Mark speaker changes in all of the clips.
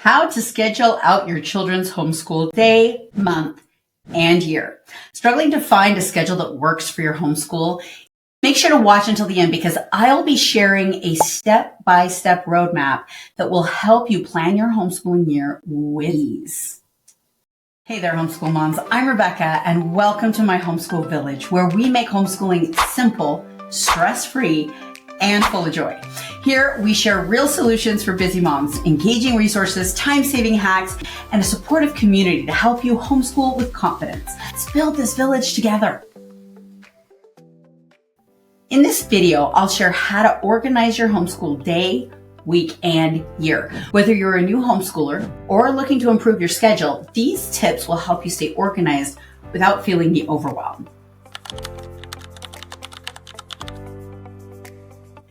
Speaker 1: How to schedule out your children's homeschool day, month, and year. Struggling to find a schedule that works for your homeschool? Make sure to watch until the end because I'll be sharing a step-by-step roadmap that will help you plan your homeschooling year with ease. Hey there, homeschool moms. I'm Rebecca, and welcome to my homeschool village, where we make homeschooling simple, stress-free, and full of joy. Here, we share real solutions for busy moms, engaging resources, time-saving hacks, and a supportive community to help you homeschool with confidence. Let's build this village together. In this video, I'll share how to organize your homeschool day, week, and year. Whether you're a new homeschooler or looking to improve your schedule, these tips will help you stay organized without feeling the overwhelm.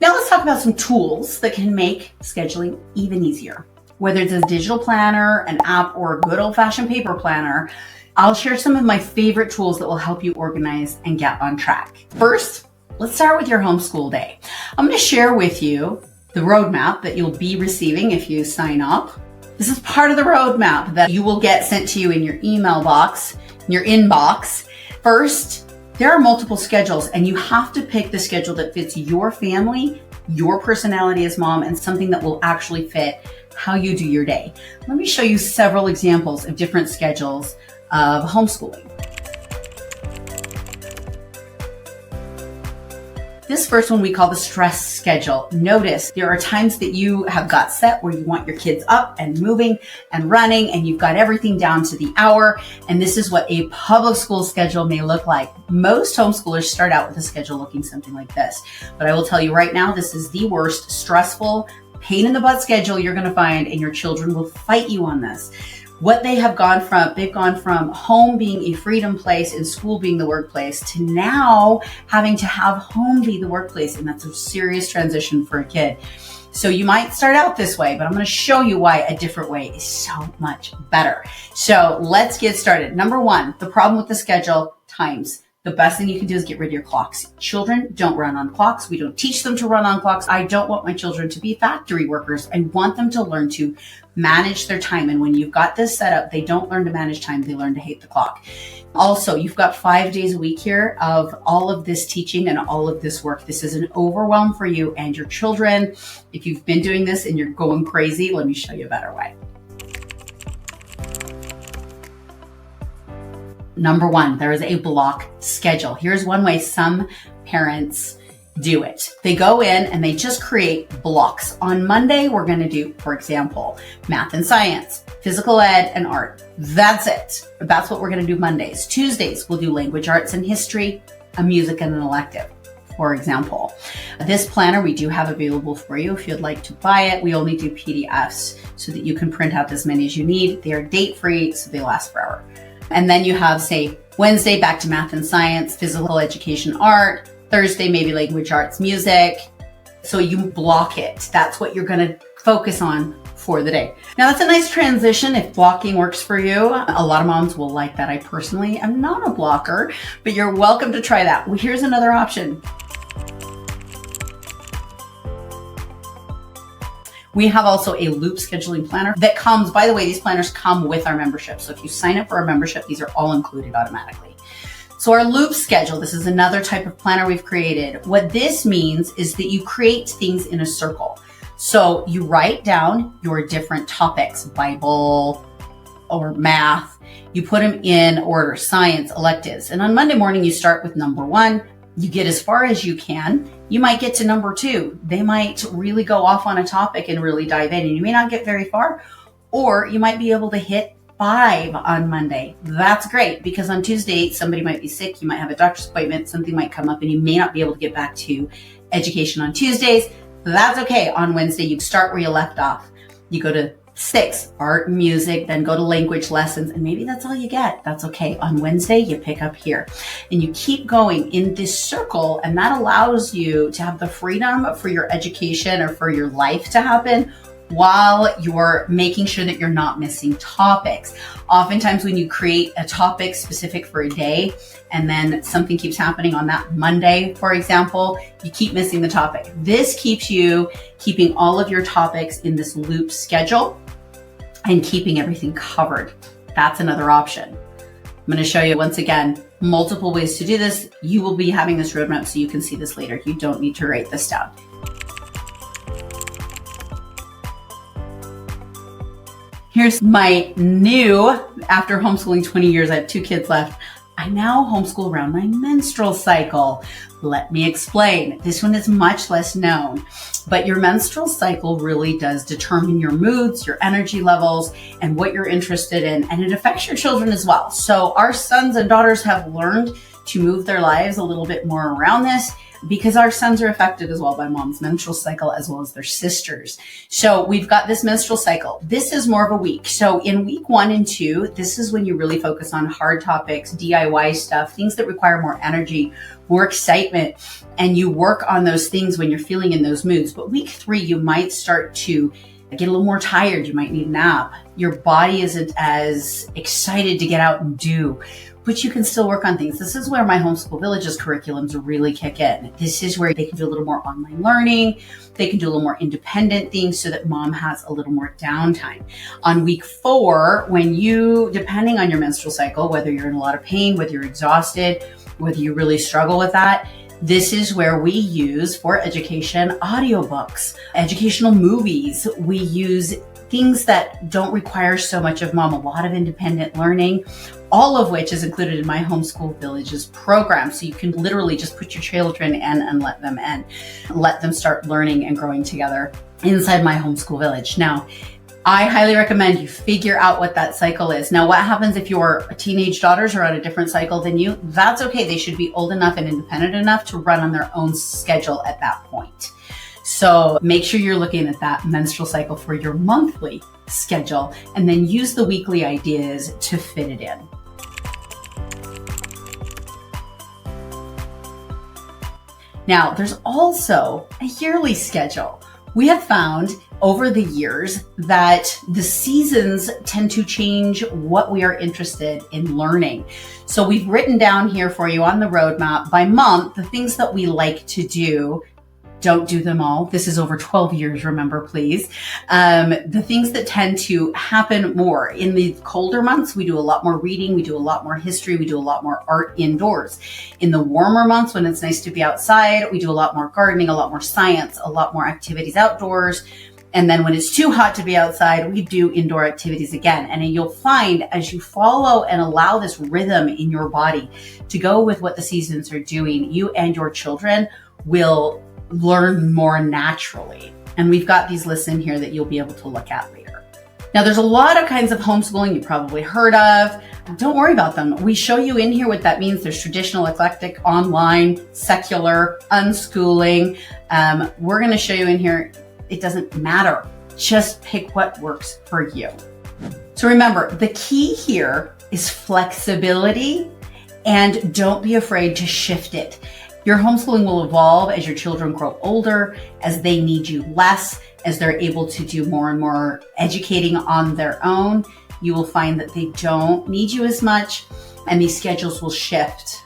Speaker 1: Now let's talk about some tools that can make scheduling even easier. Whether it's a digital planner, an app, or a good old-fashioned paper planner, I'll share some of my favorite tools that will help you organize and get on track. First, let's start with your homeschool day. I'm going to share with you the roadmap that you'll be receiving if you sign up. This is part of the roadmap that you will get sent to you in your email box, in your inbox. First, there are multiple schedules, and you have to pick the schedule that fits your family, your personality as mom, and something that will actually fit how you do your day. Let me show you several examples of different schedules of homeschooling. This first one we call the stress schedule. Notice there are times that you have got set where you want your kids up and moving and running, and you've got everything down to the hour. And this is what a public school schedule may look like. Most homeschoolers start out with a schedule looking something like this. But I will tell you right now, this is the worst stressful, pain in the butt schedule you're going to find, and your children will fight you on this. What they've gone from home being a freedom place and school being the workplace to now having to have home be the workplace. And that's a serious transition for a kid. So you might start out this way, but I'm going to show you why a different way is so much better. So let's get started. Number one, the problem with the schedule: times. The best thing you can do is get rid of your clocks. Children don't run on clocks. We don't teach them to run on clocks. I don't want my children to be factory workers. I want them to learn to manage their time. And when you've got this set up, they don't learn to manage time. They learn to hate the clock. Also, you've got 5 days a week here of all of this teaching and all of this work. This is an overwhelm for you and your children. If you've been doing this and you're going crazy, let me show you a better way. Number one, there is a block schedule. Here's one way some parents do it. They go in and they just create blocks. On Monday, we're going to do, for example, math and science, physical ed, and art. That's it. That's what we're going to do Mondays. Tuesdays, we'll do language arts and history, a music, and an elective, for example. This planner we do have available for you if you'd like to buy it. We only do PDFs so that you can print out as many as you need. They are date-free, so they last forever. And then you have, say, Wednesday, back to math and science, physical education, art. Thursday, maybe language arts, music. So you block it. That's what you're going to focus on for the day. Now, that's a nice transition if blocking works for you. A lot of moms will like that. I personally am not a blocker, but you're welcome to try that. Well, here's another option. We have also a loop scheduling planner that comes, by the way, these planners come with our membership. So if you sign up for our membership, these are all included automatically. So our loop schedule, this is another type of planner we've created. What this means is that you create things in a circle. So you write down your different topics, Bible or math. You put them in order, science, electives. And on Monday morning, you start with number one. You get as far as you can. You might get to number two. They might really go off on a topic and really dive in, and you may not get very far, or you might be able to hit 5 on Monday. That's great, because on Tuesday, somebody might be sick. You might have a doctor's appointment. Something might come up, and you may not be able to get back to education on Tuesdays. That's okay. On Wednesday, you start where you left off. You go to 6, art and music, then go to language lessons, and maybe that's all you get. That's okay. On Wednesday, you pick up here. And you keep going in this circle, and that allows you to have the freedom for your education or for your life to happen while you're making sure that you're not missing topics. Oftentimes when you create a topic specific for a day and then something keeps happening on that Monday, for example, you keep missing the topic. This keeps you keeping all of your topics in this loop schedule. and keeping everything covered. That's another option. I'm going to show you once again, multiple ways to do this. You will be having this roadmap so you can see this later. You don't need to write this down. Here's my new, after homeschooling 20 years, I have 2 kids left. I now homeschool around my menstrual cycle. Let me explain. This one is much less known, but your menstrual cycle really does determine your moods, your energy levels, and what you're interested in, and it affects your children as well. So our sons and daughters have learned to move their lives a little bit more around this, because our sons are affected as well by mom's menstrual cycle as well as their sisters. So we've got this menstrual cycle. This is more of a week. So in week 1 and 2, this is when you really focus on hard topics, DIY stuff, things that require more energy, more excitement, and you work on those things when you're feeling in those moods. But week 3, you might start to get a little more tired. You might need a nap. Your body isn't as excited to get out and do, but you can still work on things. This is where my Homeschool Villages curriculums really kick in. This is where they can do a little more online learning. They can do a little more independent things so that mom has a little more downtime. On week 4, when you, depending on your menstrual cycle, whether you're in a lot of pain, whether you're exhausted, whether you really struggle with that, this is where we use, for education, audiobooks, educational movies. We use things that don't require so much of mom, a lot of independent learning, all of which is included in my Homeschool Villages program. So you can literally just put your children in and let them start learning and growing together inside my homeschool village. Now, I highly recommend you figure out what that cycle is. Now, what happens if your teenage daughters are on a different cycle than you? That's okay. They should be old enough and independent enough to run on their own schedule at that point. So make sure you're looking at that menstrual cycle for your monthly schedule, and then use the weekly ideas to fit it in. Now, there's also a yearly schedule. We have found over the years that the seasons tend to change what we are interested in learning. So we've written down here for you on the roadmap by month, the things that we like to do. Don't do them all. This is over 12 years, remember, please. The things that tend to happen more in the colder months, we do a lot more reading, we do a lot more history, we do a lot more art indoors. In the warmer months, when it's nice to be outside, we do a lot more gardening, a lot more science, a lot more activities outdoors. And then when it's too hot to be outside, we do indoor activities again. And you'll find as you follow and allow this rhythm in your body to go with what the seasons are doing, you and your children will learn more naturally. And we've got these lists in here that you'll be able to look at later. Now, there's a lot of kinds of homeschooling you've probably heard of. Don't worry about them. We show you in here what that means. There's traditional, eclectic, online, secular, unschooling. We're going to show you in here. It doesn't matter. Just pick what works for you. So remember, the key here is flexibility, and don't be afraid to shift it. Your homeschooling will evolve as your children grow older, as they need you less, as they're able to do more and more educating on their own. You will find that they don't need you as much, and these schedules will shift.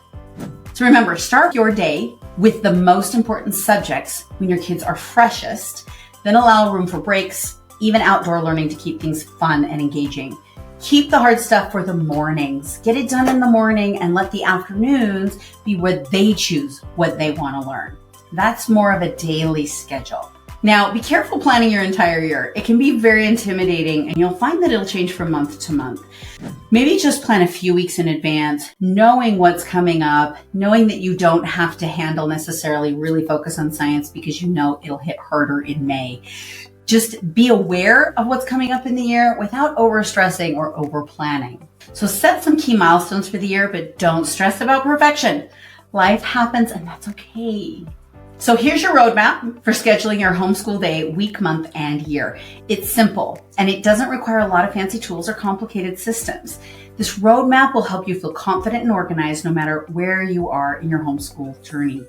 Speaker 1: So remember, start your day with the most important subjects when your kids are freshest, then allow room for breaks, even outdoor learning to keep things fun and engaging. Keep the hard stuff for the mornings. Get it done in the morning and let the afternoons be where they choose what they want to learn. That's more of a daily schedule. Now, be careful planning your entire year. It can be very intimidating, and you'll find that it'll change from month to month. Maybe just plan a few weeks in advance, knowing what's coming up, knowing that you don't have to handle necessarily really focus on science because you know it'll hit harder in May. Just be aware of what's coming up in the year without overstressing or over planning. So set some key milestones for the year, but don't stress about perfection. Life happens, and that's okay. So here's your roadmap for scheduling your homeschool day, week, month, and year. It's simple, and it doesn't require a lot of fancy tools or complicated systems. This roadmap will help you feel confident and organized no matter where you are in your homeschool journey.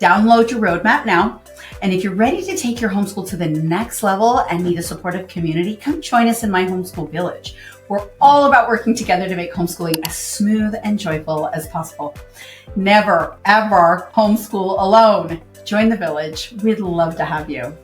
Speaker 1: Download your roadmap now. And if you're ready to take your homeschool to the next level and need a supportive community, come join us in my Homeschool Village. We're all about working together to make homeschooling as smooth and joyful as possible. Never, ever homeschool alone. Join the village. We'd love to have you.